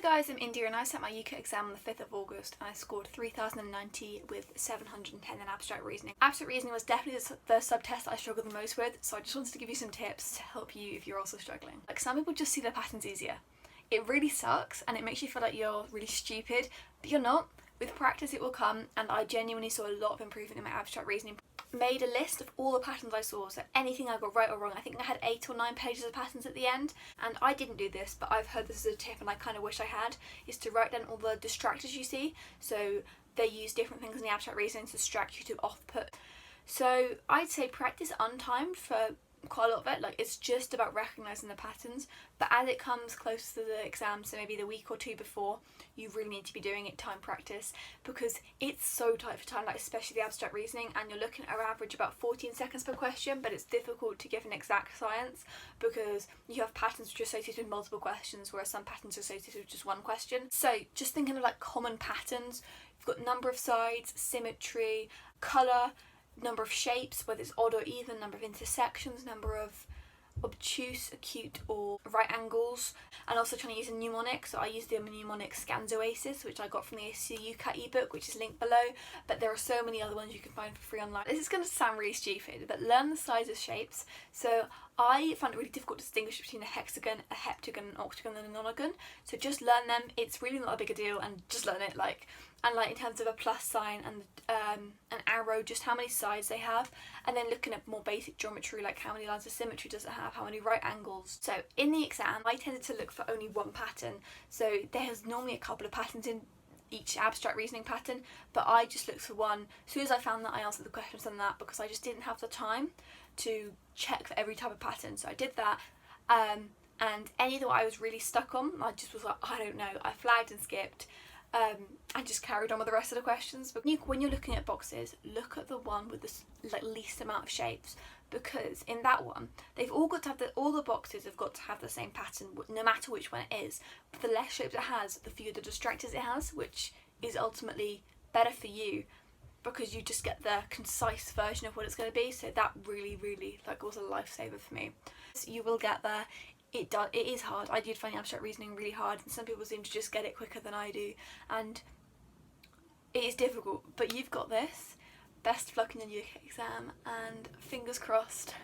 Hey guys, I'm India and I sat my UCAT exam on the 5th of August and I scored 3,090 with 710 in abstract reasoning. Abstract reasoning was definitely the sub-test that I struggled the most with, so I just wanted to give you some tips to help you if you're also struggling. Like, some people just see their patterns easier. It really sucks and it makes you feel like you're really stupid, but you're not. With practice it will come, and I genuinely saw a lot of improvement in my abstract reasoning. Made a list of all the patterns I saw, so anything I got right or wrong. I think I had 8 or 9 pages of patterns at the end, and I didn't do this, but I've heard this as a tip and I kind of wish I had, is to write down all the distractors you see. So they use different things in the abstract reasoning to distract you to off-put. So I'd say practice untimed for quite a lot of it. Like, it's just about recognising the patterns, but as it comes close to the exam, so maybe the week or two before, you really need to be doing it time practice, because it's so tight for time, like especially the abstract reasoning, and you're looking at an average about 14 seconds per question, but it's difficult to give an exact science because you have patterns which are associated with multiple questions, whereas some patterns are associated with just one question. So just thinking of like common patterns, you've got number of sides, symmetry, colour, number of shapes, whether it's odd or even, number of intersections, number of obtuse, acute or right angles, and also trying to use a mnemonic. So I use the mnemonic Scans Oasis, which I got from the UCAT ebook, which is linked below, but there are so many other ones you can find for free online. This is going to sound really stupid, but learn the size of shapes. So I found it really difficult to distinguish between a hexagon, a heptagon, an octagon and a nonagon, so just learn them. It's really not a big a deal, and just learn it. And in terms of a plus sign and an arrow, just how many sides they have, and then looking at more basic geometry, like how many lines of symmetry does it have, how many right angles. So in the exam I tended to look for only one pattern, so there's normally a couple of patterns in each abstract reasoning pattern, but I just looked for one. As soon as I found that, I answered the questions on that, because I just didn't have the time to check for every type of pattern. So I did that, and any that I was really stuck on, I just was like, I don't know, I flagged and skipped. I just carried on with the rest of the questions. But when you're looking at boxes, look at the one with the least amount of shapes, because in that one they've all got to have all the boxes have got to have the same pattern, no matter which one it is. But the less shapes it has, the fewer the distractors it has, which is ultimately better for you, because you just get the concise version of what it's going to be. So that really was a lifesaver for me. So you will get there. It is hard. I did find abstract reasoning really hard, and some people seem to just get it quicker than I do, and it is difficult, but you've got this. Best of luck in your UCAT exam, and fingers crossed.